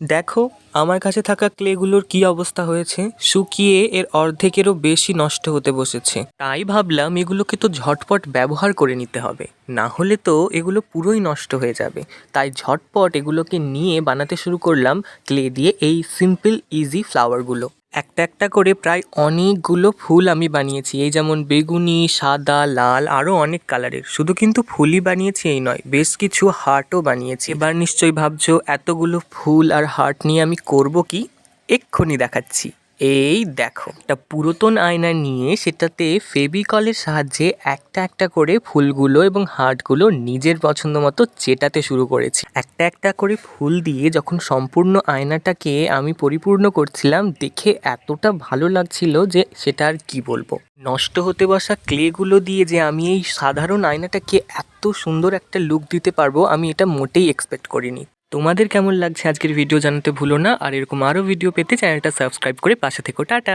দেখো আমার কাছে থাকা ক্লেগুলোর কি অবস্থা হয়েছে, শুকিয়ে এর অর্ধেকেরও বেশি নষ্ট হতে বসেছে। তাই ভাবলাম এগুলোকে তো ঝটপট ব্যবহার করে নিতে হবে, না হলে তো এগুলো পুরোই নষ্ট হয়ে যাবে। তাই ঝটপট এগুলোকে নিয়ে বানাতে শুরু করলাম ক্লে দিয়ে এই সিম্পল ইজি ফ্লাওয়ারগুলো। একটা একটা করে প্রায় অনেকগুলো ফুল আমি বানিয়েছি, এই যেমন বেগুনি, সাদা, লাল, আরও অনেক কালারের। শুধু কিন্তু ফুলই বানিয়েছি এই নয়, বেশ কিছু হার্টও বানিয়েছি। এবার নিশ্চয়ই ভাবছো এতগুলো ফুল আর হার্ট নিয়ে আমি করব কি? এক্ষুনি দেখাচ্ছি। এই দেখো, একটা পুরাতন আয়না নিয়ে সেটাতে ফেভিকলের সাহায্যে একটা একটা করে ফুলগুলো এবং হার্টগুলো নিজের পছন্দ মতো চেটাতে শুরু করেছি। একটা একটা করে ফুল দিয়ে যখন সম্পূর্ণ আয়নাটাকে আমি পরিপূর্ণ করছিলাম, দেখে এতটা ভালো লাগছিল যে সেটা আর কি বলবো। নষ্ট হতে বসা ক্লেগুলো দিয়ে যে আমি এই সাধারণ আয়নাটাকে এত সুন্দর একটা লুক দিতে পারবো, আমি এটা মোটেই এক্সপেক্ট করিনি। তোমাদের কেমন লাগছে আজকের ভিডিও জানাতে ভুলো না, আর এরকম আরও ভিডিও পেতে চ্যানেলটা সাবস্ক্রাইব করে পাশে থেকো। টাটা।